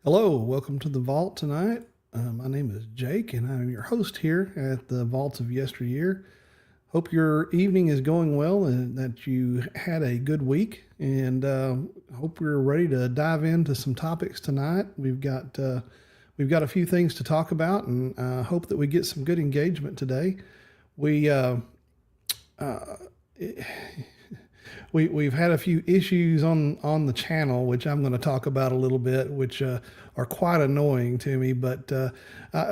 Hello, welcome to the Vault tonight. My name is Jake, and I'm your host here at the Vaults of Yesteryear. Hope your evening is going well and that you had a good week. And hope we're ready to dive into some topics tonight. We've got a few things to talk about, and hope that we get some good engagement today. We we've had a few issues on the channel, which I'm going to talk about a little bit, which are quite annoying to me. But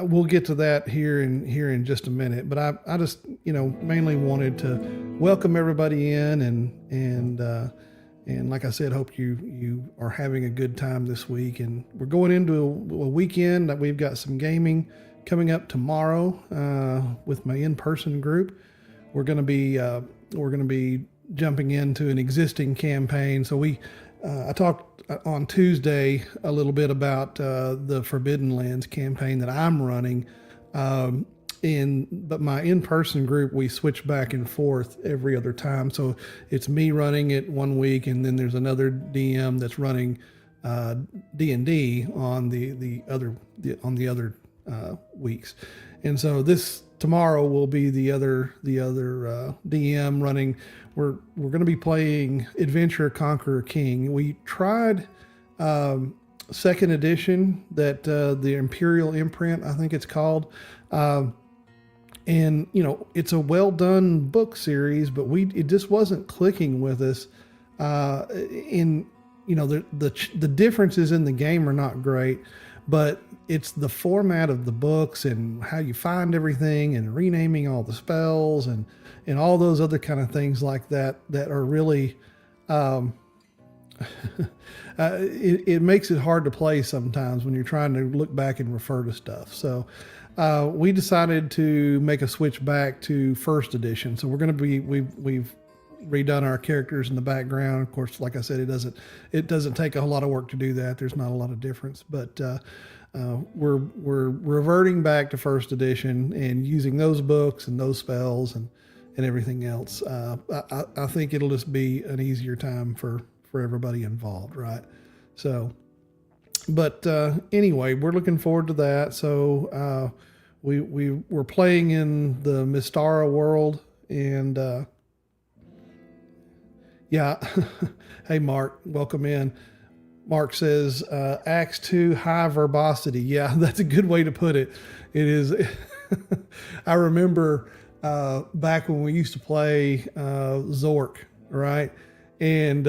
we'll get to that here in just a minute. But I just mainly wanted to welcome everybody in and like I said, hope you are having a good time this week. And we're going into a weekend that we've got some gaming coming up tomorrow with my in-person group. We're going to be jumping into an existing campaign. So I talked on Tuesday a little bit about the Forbidden Lands campaign that I'm running. But my in-person group, we switch back and forth every other time. So it's me running it one week, and then there's another DM that's running D&D on the other weeks. And so tomorrow will be the other DM running. We're going to be playing Adventure Conqueror King. We tried second edition, that the Imperial Imprint, I think it's called. And it's a well done book series, but it just wasn't clicking with us. The differences in the game are not great, but it's the format of the books and how you find everything and renaming all the spells and all those other kind of things like that are really, it makes it hard to play sometimes when you're trying to look back and refer to stuff. So we decided to make a switch back to first edition. So we're going to we've redone our characters in the background. Of course, like I said, it doesn't take a whole lot of work to do that. There's not a lot of difference, but we're reverting back to first edition and using those books and those spells and everything else. I think it'll just be an easier time for everybody involved, right? So, but anyway, we're looking forward to that. So we're playing in the Mystara world, and yeah. Hey, Mark, welcome in. Mark says, Acts 2, high verbosity. Yeah, that's a good way to put it. It is. I remember back when we used to play Zork, right? And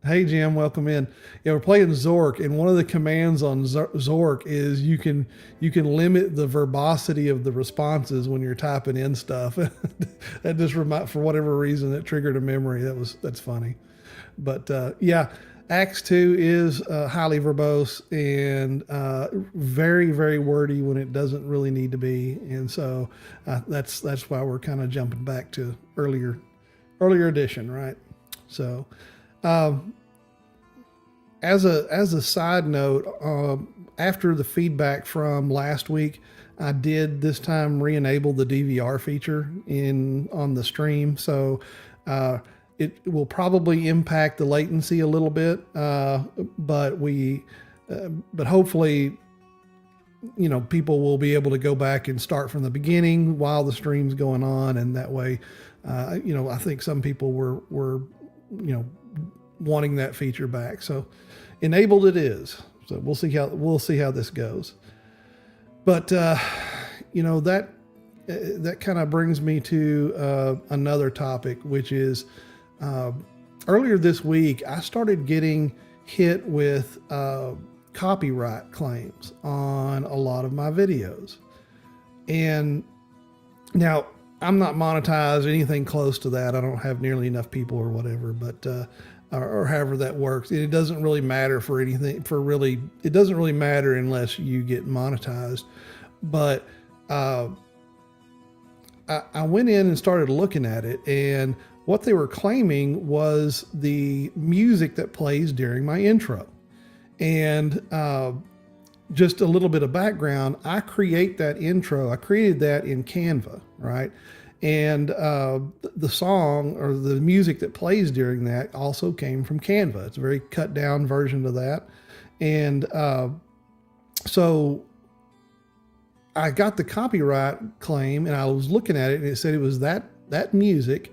hey, Jim, welcome in. Yeah, we're playing Zork, and one of the commands on Zork is you can limit the verbosity of the responses when you're typing in stuff. That just for whatever reason, that triggered a memory. That's funny. But yeah, Acts 2 is highly verbose and very, very wordy when it doesn't really need to be. And so that's why we're kind of jumping back to earlier edition, right? So as a side note, after the feedback from last week, I did this time re-enable the DVR feature on the stream. So it will probably impact the latency a little bit, but hopefully, people will be able to go back and start from the beginning while the stream's going on, and that way, I think some people were wanting that feature back. So enabled it is. So we'll see how this goes. But that kind of brings me to another topic, which is earlier this week I started getting hit with copyright claims on a lot of my videos. And now I'm not monetized or anything close to that. I don't have nearly enough people or whatever, but or however that works. It doesn't really matter for anything. It doesn't really matter unless you get monetized. But I went in and started looking at it, and what they were claiming was the music that plays during my intro. And just a little bit of background, I created that in Canva, right? And the song or the music that plays during that also came from Canva. It's a very cut down version of that. And So I got the copyright claim, and I was looking at it, and it said it was that music,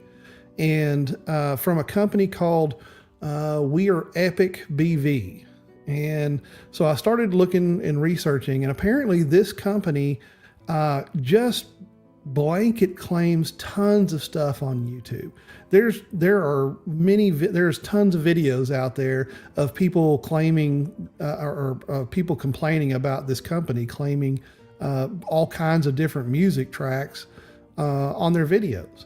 and from a company called We Are Epic BV. And so I started looking and researching, and apparently this company just blanket claims tons of stuff on YouTube. There's tons of videos out there of people claiming or people complaining about this company, claiming all kinds of different music tracks on their videos.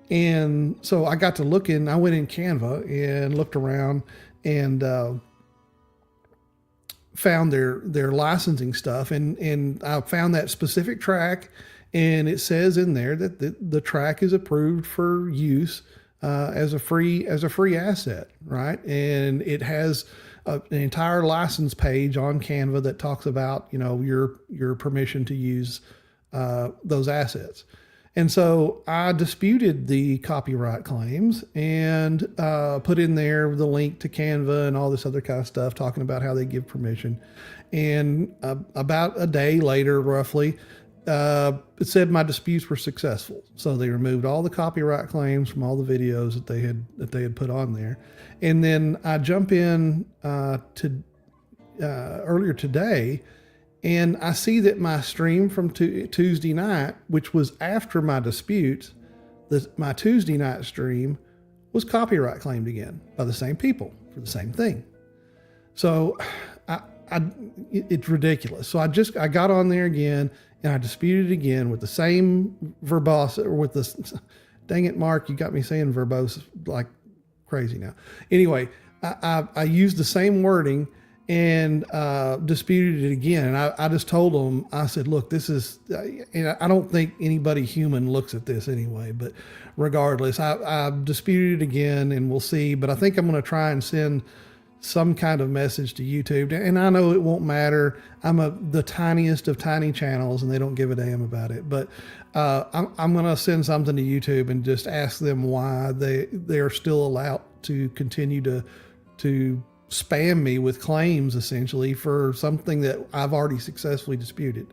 And so I got to looking. I went in Canva and looked around and found their licensing stuff, and I found that specific track, and it says in there that the track is approved for use as a free asset, right? And it has an entire license page on Canva that talks about your permission to use those assets. And so I disputed the copyright claims and put in there the link to Canva and all this other kind of stuff, talking about how they give permission. And about a day later, roughly, it said my disputes were successful. So they removed all the copyright claims from all the videos that they had put on there. And then I jump in to earlier today, and I see that my stream from Tuesday night, which was after my disputes, my Tuesday night stream was copyright claimed again by the same people for the same thing. So it's ridiculous. So I got on there again, and I disputed again with the same verbose, or with this, dang it, Mark, you got me saying verbose like crazy now. Anyway, I used the same wording and disputed it again. And I just told them, I said, look, this is, and I don't think anybody human looks at this anyway, but regardless, I disputed it again, and we'll see. But I think I'm going to try and send some kind of message to YouTube. And I know it won't matter. I'm the tiniest of tiny channels, and they don't give a damn about it. But I'm going to send something to YouTube and just ask them why they are still allowed to continue to spam me with claims, essentially, for something that I've already successfully disputed.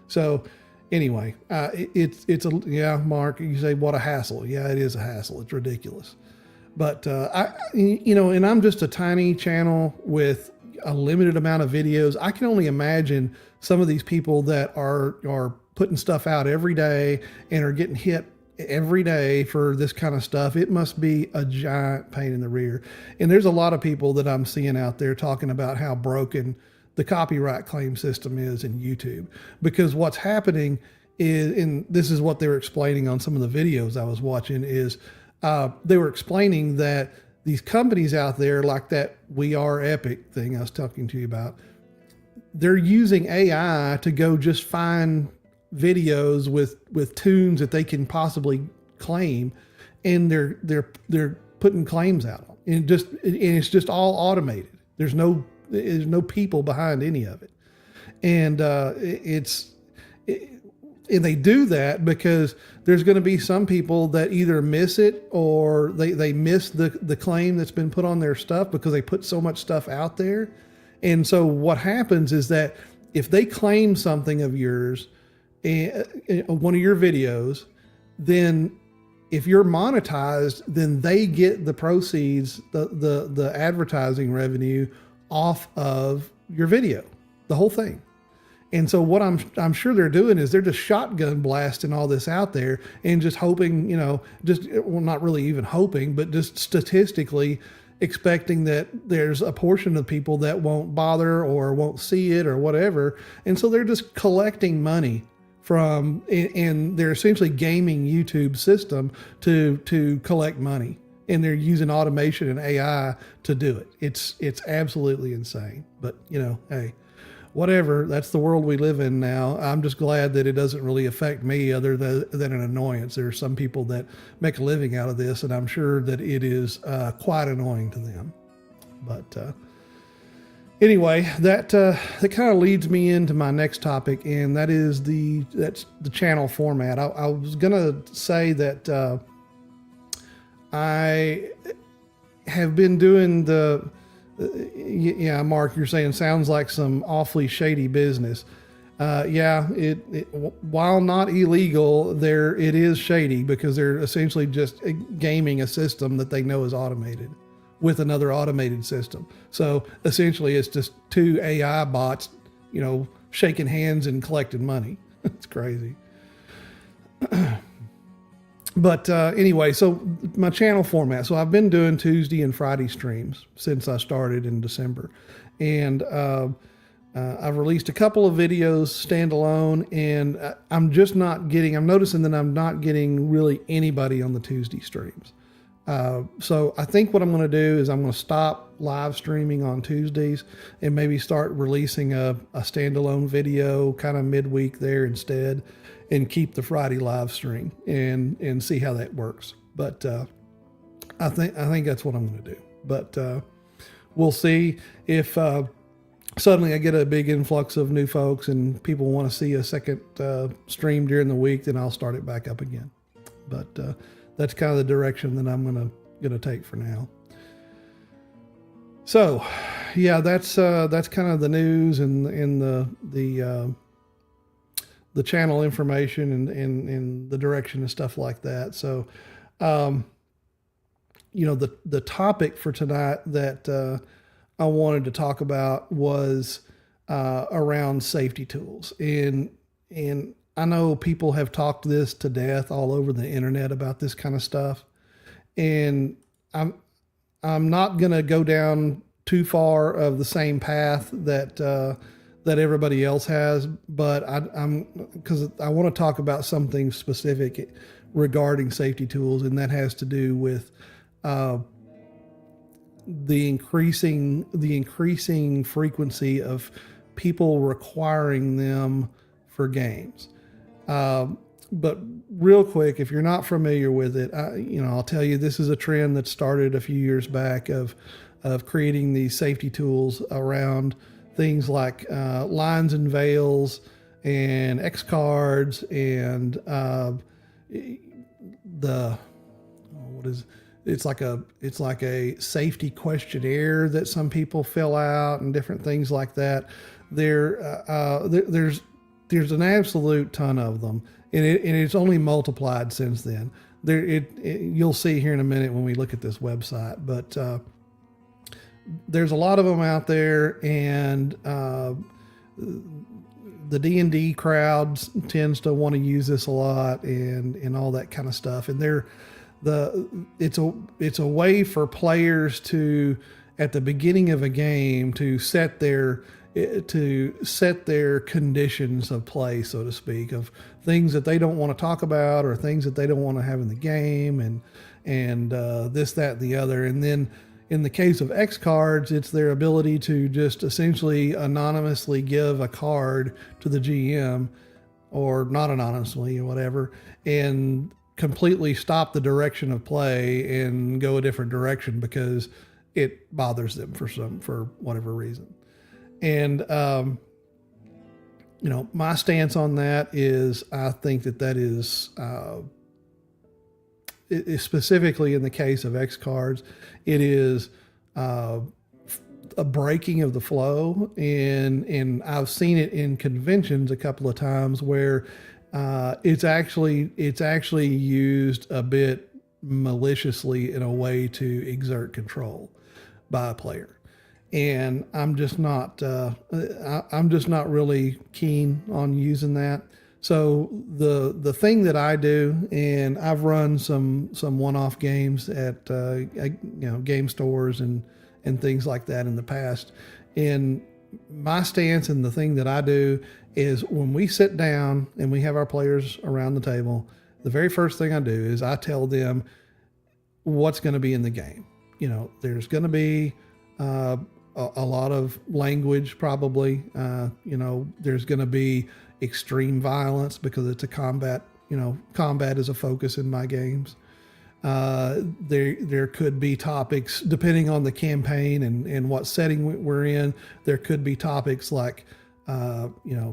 So anyway, yeah, Mark, you say, what a hassle. Yeah, it is a hassle. It's ridiculous. But and I'm just a tiny channel with a limited amount of videos. I can only imagine some of these people that are putting stuff out every day and are getting hit every day for this kind of stuff. It must be a giant pain in the rear. And there's a lot of people that I'm seeing out there talking about how broken the copyright claim system is in YouTube, because what's happening is, and this is what they were explaining on some of the videos I was watching, is they were explaining that these companies out there, like that We Are Epic thing I was talking to you about, they're using AI to go just find videos with tunes that they can possibly claim, and they're putting claims out on, and it's just all automated. There's no people behind any of it, and and they do that because there's going to be some people that either miss it, or they miss the claim that's been put on their stuff because they put so much stuff out there. And so what happens is that if they claim something of yours, one of your videos, then if you're monetized, then they get the proceeds, the advertising revenue off of your video, the whole thing. And so what I'm sure they're doing is they're just shotgun blasting all this out there and just hoping, not really even hoping, but just statistically expecting that there's a portion of people that won't bother or won't see it or whatever. And so they're just collecting money from, and they're essentially gaming YouTube's system to collect money. And they're using automation and AI to do it. It's absolutely insane. But, hey, whatever, that's the world we live in now. I'm just glad that it doesn't really affect me other than an annoyance. There are some people that make a living out of this, and I'm sure that it is quite annoying to them. But anyway, that kind of leads me into my next topic, and that's the channel format. I was gonna say that I have been doing Yeah, Mark, you're saying sounds like some awfully shady business. Yeah, while not illegal, it is shady because they're essentially just gaming a system that they know is automated with another automated system. So essentially, it's just two AI bots, shaking hands and collecting money. It's crazy. But anyway, so my channel format. So I've been doing Tuesday and Friday streams since I started in December. And I've released a couple of videos standalone, and I'm noticing that I'm not getting really anybody on the Tuesday streams. So I think what I'm going to do is I'm going to stop live streaming on Tuesdays and maybe start releasing a standalone video kind of midweek there instead, and keep the Friday live stream and see how that works. But I think that's what I'm going to do. But we'll see if suddenly I get a big influx of new folks and people want to see a second stream during the week, then I'll start it back up again. But that's kind of the direction that I'm gonna take for now. So, yeah, that's kind of the news and the channel information and the direction and stuff like that. So, the topic for tonight that I wanted to talk about was around safety tools, and I know people have talked this to death all over the internet about this kind of stuff, and I'm not gonna go down too far of the same path that everybody else has, but because I want to talk about something specific regarding safety tools, and that has to do with the increasing frequency of people requiring them for games. But real quick, if you're not familiar with it, I'll tell you, this is a trend that started a few years back of creating these safety tools around things like lines and veils and X cards and it's like a safety questionnaire that some people fill out and different things like that. There's an absolute ton of them, and it's only multiplied since then. You'll see here in a minute when we look at this website, but there's a lot of them out there, and the D&D crowds tends to want to use this a lot and all that kind of stuff. And it's a way for players to, at the beginning of a game, to set their conditions of play, so to speak, of things that they don't want to talk about or things that they don't want to have in the game, and this, that, and the other. And then in the case of X cards, it's their ability to just essentially anonymously give a card to the GM, or not anonymously or whatever, and completely stop the direction of play and go a different direction because it bothers them for whatever reason. And my stance on that is, I think that is specifically in the case of X cards, it is a breaking of the flow, and I've seen it in conventions a couple of times where it's actually used a bit maliciously in a way to exert control by a player. And I'm just not really keen on using that. So the thing that I do, and I've run some one-off games at game stores and things like that in the past. And my stance and the thing that I do is, when we sit down and we have our players around the table, the very first thing I do is I tell them what's going to be in the game. There's going to be a lot of language, probably. There's going to be extreme violence because it's a combat. Combat is a focus in my games. There could be topics, depending on the campaign and what setting we're in. There could be topics like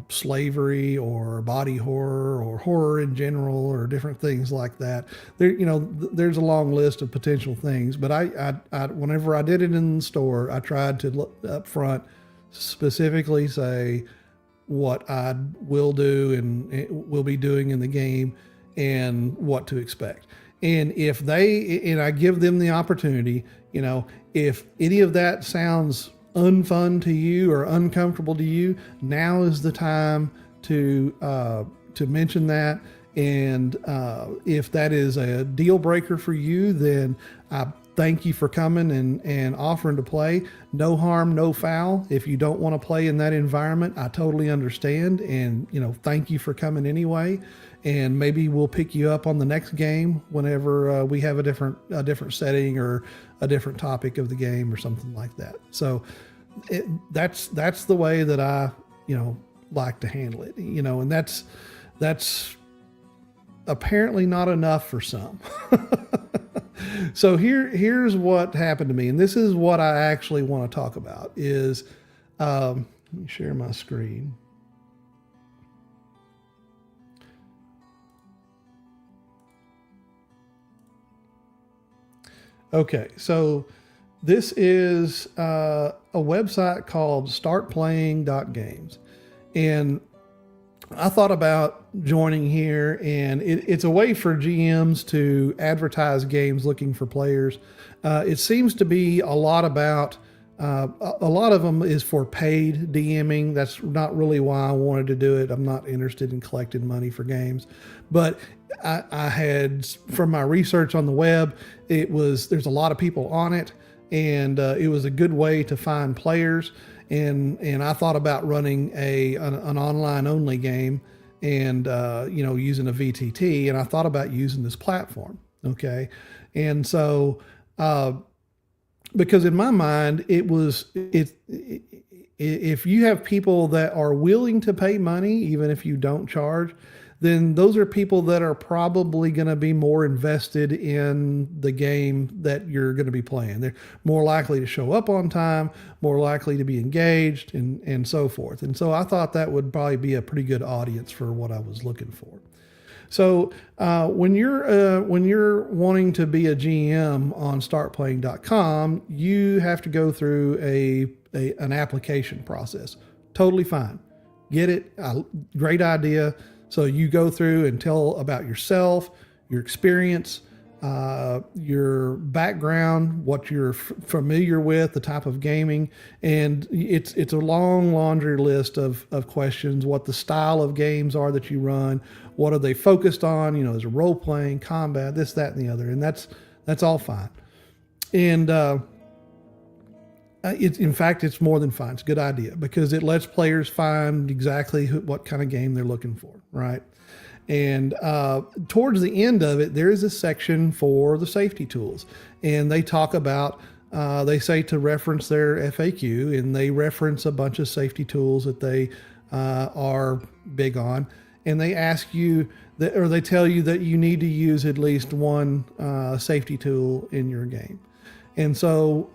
slavery or body horror or horror in general or different things like that. There's a long list of potential things, but I whenever I did it in the store, I tried to look up front specifically say what I will do and will be doing in the game and what to expect. And and I give them the opportunity, if any of that sounds unfun to you or uncomfortable to you, now is the time to mention that. And if that is a deal breaker for you, then I thank you for coming and offering to play. No harm, no foul. If you don't want to play in that environment, I totally understand. And thank you for coming anyway. And maybe we'll pick you up on the next game whenever we have a different setting or a different topic of the game or something like that. So that's the way that I like to handle it. And that's apparently not enough for some. So here's what happened to me, and this is what I actually want to talk about. Is let me share my screen. Okay, so this is a website called startplaying.games. And I thought about joining here, and it's a way for GMs to advertise games looking for players. It seems to be a lot about, a lot of them is for paid DMing. That's not really why I wanted to do it. I'm not interested in collecting money for games. But I had, from my research on the web, there's a lot of people on it, and it was a good way to find players. And I thought about running an online only game and using a VTT, and I thought about using this platform. Okay, and so because in my mind if you have people that are willing to pay money, even if you don't charge, then those are people that are probably going to be more invested in the game that you're going to be playing. They're more likely to show up on time, more likely to be engaged, and so forth. And so I thought that would probably be a pretty good audience for what I was looking for. So when you're wanting to be a GM on startplaying.com, you have to go through an application process. Totally fine. Get it? Great idea. So you go through and tell about yourself, your experience, your background, what you're familiar with, the type of gaming, and it's a long laundry list of questions. What the style of games are that you run, what are they focused on? Is it role playing, combat, this, that, and the other, and that's all fine. And in fact, it's more than fine. It's a good idea because it lets players find exactly what kind of game they're looking for, right? And towards the end of it, there is a section for the safety tools. And they talk about, they say to reference their FAQ, and they reference a bunch of safety tools that they are big on. And they ask you, or they tell you that you need to use at least one safety tool in your game. And so,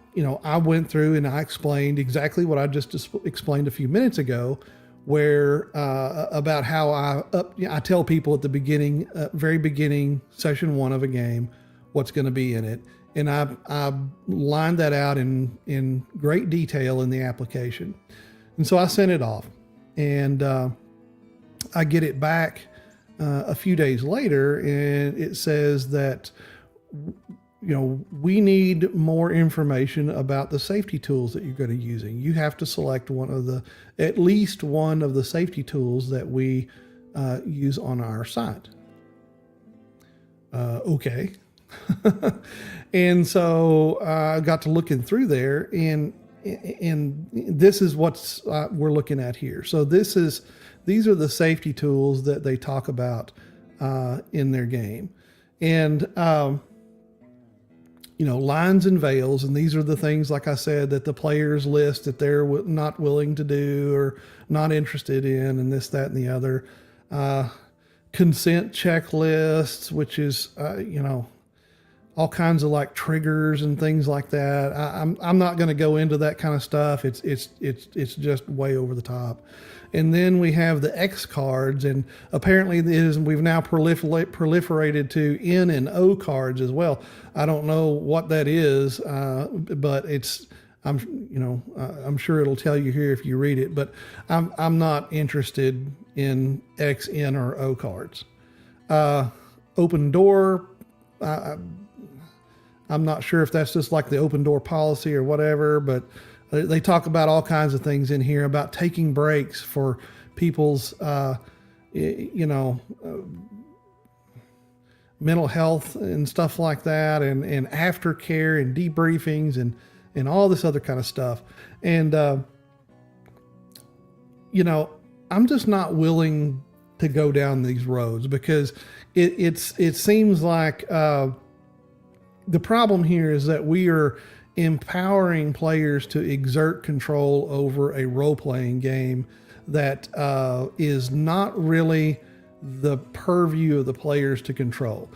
I went through and I explained exactly what I just explained a few minutes ago, where about how I tell people at the beginning, very beginning, session 1 of a game, what's going to be in it. And I lined that out in great detail in the application. And so I sent it off, and I get it back a few days later, and it says that we need more information about the safety tools that you're going to be using. You have to select at least one of the safety tools that we use on our site. Okay. And so I got to looking through there, and this is what's we're looking at here. So these are the safety tools that they talk about in their game. And lines and veils, and these are the things, like I said, that the players list that they're not willing to do or not interested in, and this, that, and the other. Consent checklists, which is, all kinds of like triggers and things like that. I'm not going to go into that kind of stuff. It's just way over the top. And then we have the X cards, and apparently we've now proliferated to N and O cards as well. I don't know what that is, but I'm sure it'll tell you here if you read it. But I'm not interested in X, N, or O cards. Open door. I'm not sure if that's just like the open door policy or whatever, but they talk about all kinds of things in here about taking breaks for people's, mental health and stuff like that, and aftercare and debriefings and all this other kind of stuff. And, I'm just not willing to go down these roads because it seems like, the problem here is that we are empowering players to exert control over a role-playing game that is not really the purview of the players to control.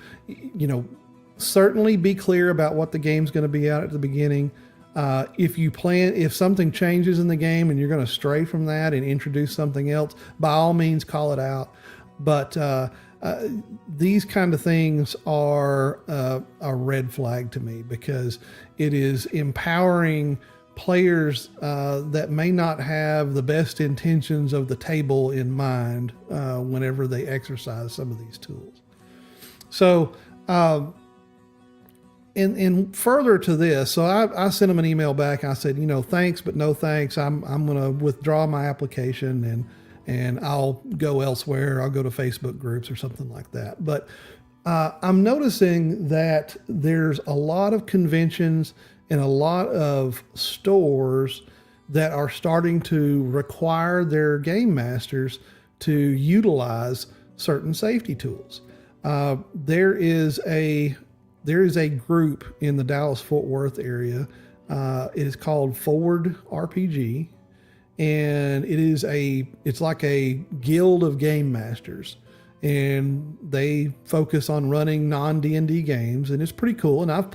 Certainly be clear about what the game's going to be at the beginning. If something changes in the game and you're going to stray from that and introduce something else, by all means call it out. But these kind of things are a red flag to me because it is empowering players that may not have the best intentions of the table in mind whenever they exercise some of these tools. So, and further to this, so I sent them an email back. I said, thanks, but no thanks. I'm going to withdraw my application and I'll go elsewhere. I'll go to Facebook groups or something like that. But I'm noticing that there's a lot of conventions and a lot of stores that are starting to require their game masters to utilize certain safety tools. There is a group in the Dallas-Fort Worth area. It is called Forward RPG. And it's like a guild of game masters, and they focus on running non-D&D games, and it's pretty cool. And I've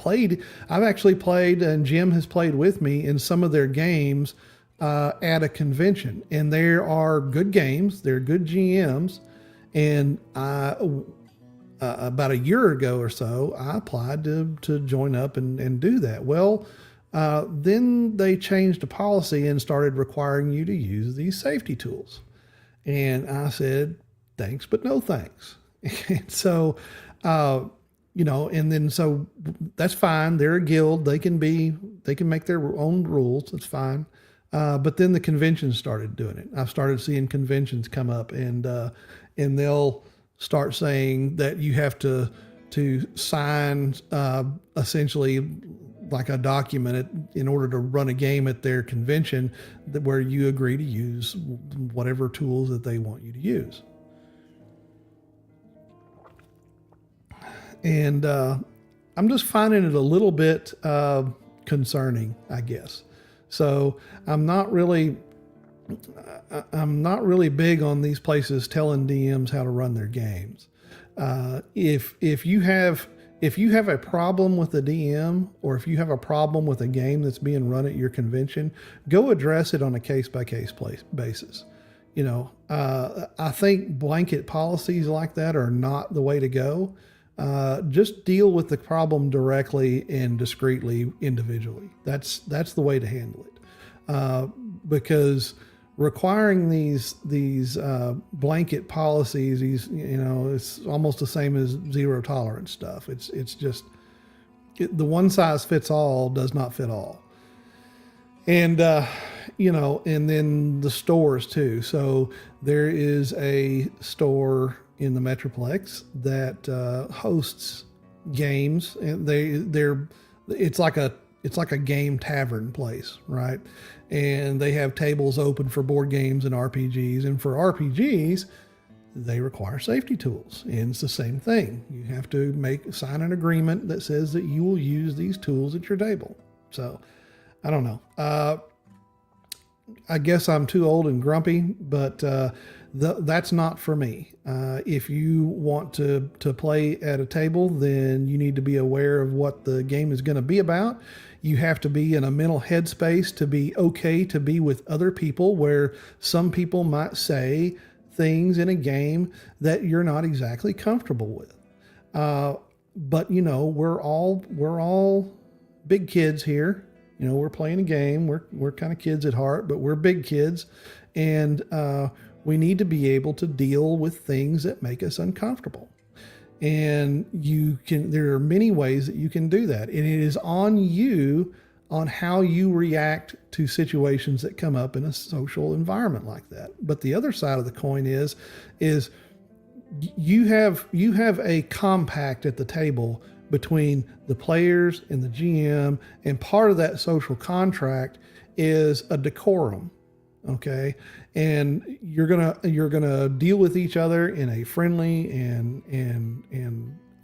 actually played, and Jim has played with me in some of their games at a convention, and there are good games. They're good GMs. And about a year ago or so, I applied to join up and do that. Well, then they changed the policy and started requiring you to use these safety tools. And I said, thanks, but no thanks. And so, so that's fine. They're a guild. They can make their own rules. It's fine. But then the conventions started doing it. I've started seeing conventions come up and they'll start saying that you have to sign, essentially like a document in order to run a game at their convention where you agree to use whatever tools that they want you to use. And I'm just finding it a little bit concerning, I guess. So I'm not really big on these places telling DMs how to run their games. If you have a problem with the DM, or if you have a problem with a game that's being run at your convention, go address it on a case-by-case basis. I think blanket policies like that are not the way to go. Just deal with the problem directly and discreetly, individually. That's the way to handle it. Because requiring these blanket policies, it's almost the same as zero tolerance stuff. It's just the one size fits all does not fit all. And and then the stores too. So there is a store in the Metroplex that hosts games, and it's like a game tavern place, right? And they have tables open for board games and RPGs. And for RPGs, they require safety tools. And it's the same thing. You have to sign an agreement that says that you will use these tools at your table. So, I don't know. I guess I'm too old and grumpy, but That's not for me. If you want to play at a table, then you need to be aware of what the game is going to be about. You have to be in a mental headspace to be okay to be with other people, where some people might say things in a game that you're not exactly comfortable with. But we're all big kids here. We're playing a game. We're kind of kids at heart, but we're big kids, and we need to be able to deal with things that make us uncomfortable. And there are many ways that you can do that. And it is on you on how you react to situations that come up in a social environment like that. But the other side of the coin is you have a compact at the table between the players and the GM, and part of that social contract is a decorum. Okay. And you're gonna deal with each other in a friendly and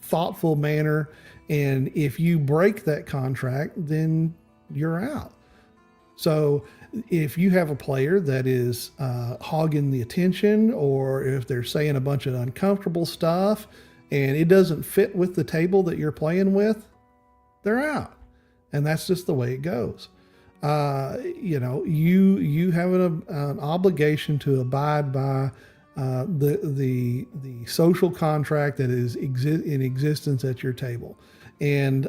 thoughtful manner. And if you break that contract, then you're out. So if you have a player that is hogging the attention, or if they're saying a bunch of uncomfortable stuff and it doesn't fit with the table that you're playing with, they're out. And that's just the way it goes. You have an obligation to abide by the social contract that is in existence at your table, and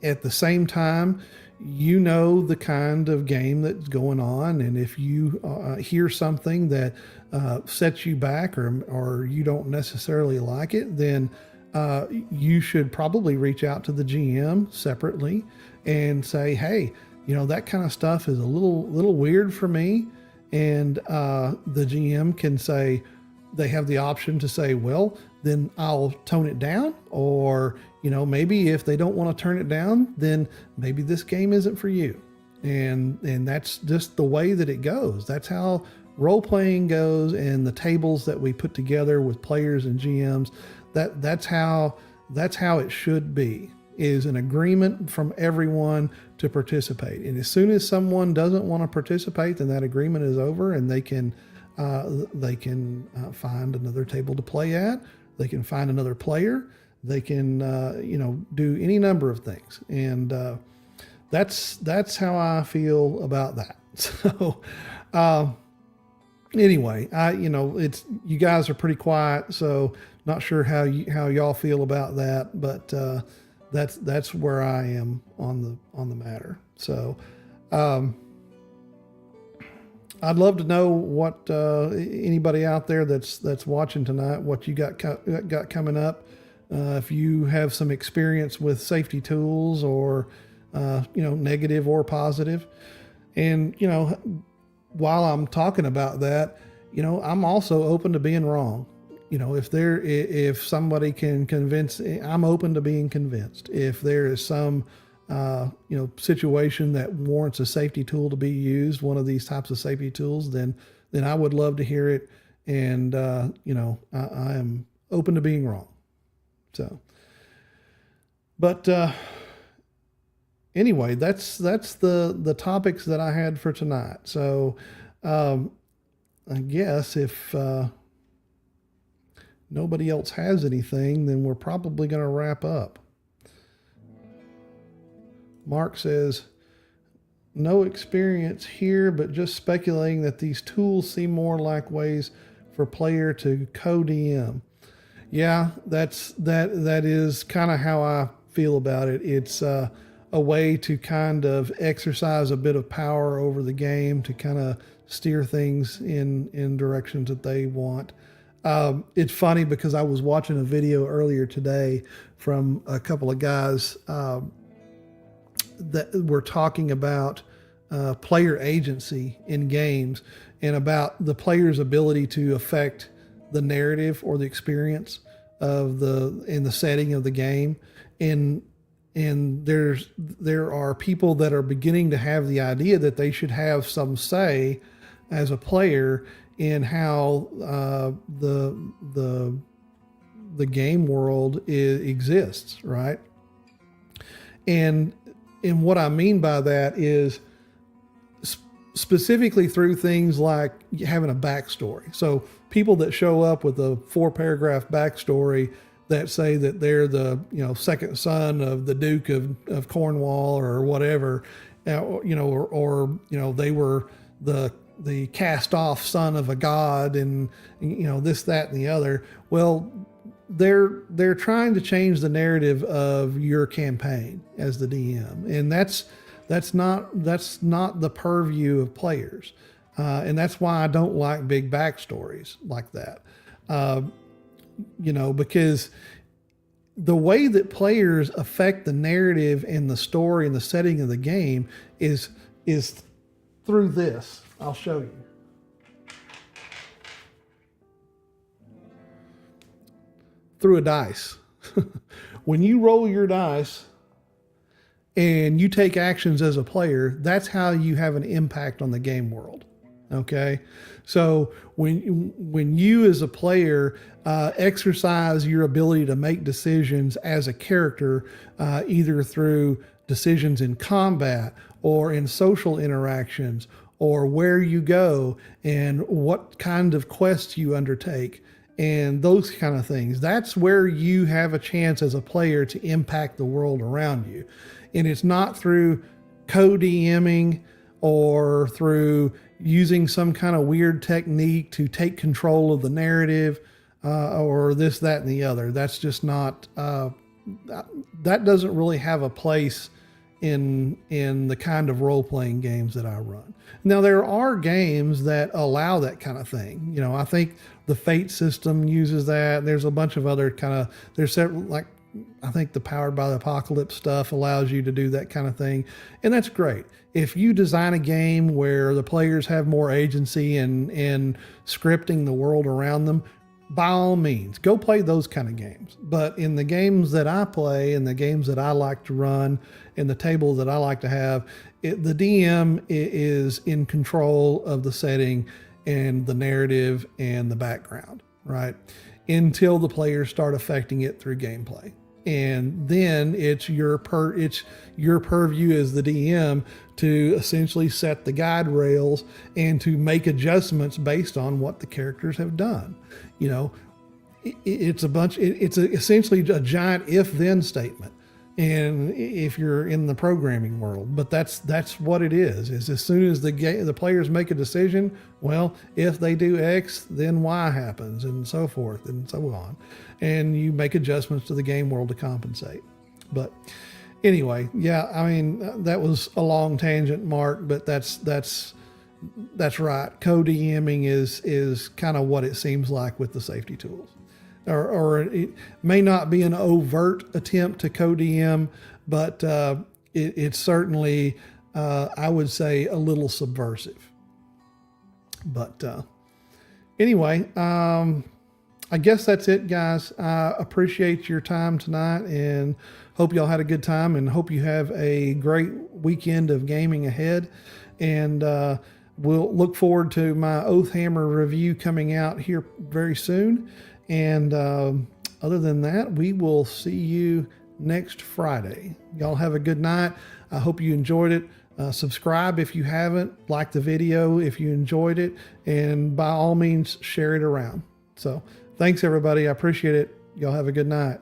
at the same time, the kind of game that's going on, and if you hear something that sets you back, or you don't necessarily like it, then you should probably reach out to the GM separately and say, hey, that kind of stuff is a little weird for me. And the GM can say, they have the option to say, well, then I'll tone it down. Or, maybe if they don't want to turn it down, then maybe this game isn't for you. And that's just the way that it goes. That's how role playing goes, and the tables that we put together with players and GMs, that's how it should be, is an agreement from everyone to participate. And as soon as someone doesn't want to participate, then that agreement is over, and they can find another table to play at. They can find another player. They can do any number of things. And that's how I feel about that. So anyway, it's, you guys are pretty quiet, so not sure how y'all feel about that, but that's where I am on the matter. So I'd love to know what anybody out there that's watching tonight, what you got coming up. If you have some experience with safety tools, or negative or positive. And while I'm talking about that, I'm also open to being wrong. If somebody can convince, I'm open to being convinced. If there is some situation that warrants a safety tool to be used, one of these types of safety tools, then I would love to hear it. And I am open to being wrong. So, but anyway, that's the topics that I had for tonight. So I guess if nobody else has anything, then we're probably going to wrap up. Mark says, no experience here, but just speculating that these tools seem more like ways for player to co-DM. Yeah, that is kind of how I feel about it. It's a way to kind of exercise a bit of power over the game, to kind of steer things in directions that they want. It's funny because I was watching a video earlier today from a couple of guys that were talking about player agency in games, and about the player's ability to affect the narrative or the experience of in the setting of the game. And there are people that are beginning to have the idea that they should have some say as a player in how the game world exists, right? And what I mean by that is, specifically through things like having a backstory. So people that show up with a 4-paragraph backstory that say that they're the second son of the Duke of Cornwall or whatever, or they were the cast off son of a god, and this, that, and the other. Well, they're trying to change the narrative of your campaign as the DM, and that's not the purview of players, and that's why I don't like big backstories like that. Because the way that players affect the narrative and the story and the setting of the game is through this. I'll show you. Through a dice. When you roll your dice and you take actions as a player, that's how you have an impact on the game world. Okay, so when you as a player exercise your ability to make decisions as a character, either through decisions in combat or in social interactions, or where you go and what kind of quests you undertake, and those kind of things, that's where you have a chance as a player to impact the world around you. And it's not through co-DMing or through using some kind of weird technique to take control of the narrative, or this, that, and the other. That's just not, that doesn't really have a place in the kind of role-playing games that I run. Now, there are games that allow that kind of thing. I think the Fate system uses that. There's a bunch of other there's several, like, I think the Powered by the Apocalypse stuff allows you to do that kind of thing. And that's great. If you design a game where the players have more agency in scripting the world around them, by all means, go play those kind of games. But in the games that I play and the games that I like to run and the table that I like to have, the DM is in control of the setting and the narrative and the background, right? Until the players start affecting it through gameplay. And then it's your purview as the DM to essentially set the guide rails and to make adjustments based on what the characters have done. It's essentially a giant if-then statement. And if you're in the programming world, but that's what it is as soon as the players make a decision, well, if they do X, then Y happens, and so forth and so on. And you make adjustments to the game world to compensate. But anyway, yeah, I mean, that was a long tangent, Mark, but that's right. Co-DMing is kind of what it seems like with the safety tools. Or it may not be an overt attempt to co-DM, but it's certainly, I would say, a little subversive. But anyway, I guess that's it, guys. I appreciate your time tonight and hope y'all had a good time, and hope you have a great weekend of gaming ahead. And we'll look forward to my Oathhammer review coming out here very soon. And other than that, we will see you next Friday. Y'all have a good night. I hope you enjoyed it. Subscribe if you haven't. Like the video if you enjoyed it. And by all means, share it around. So thanks, everybody. I appreciate it. Y'all have a good night.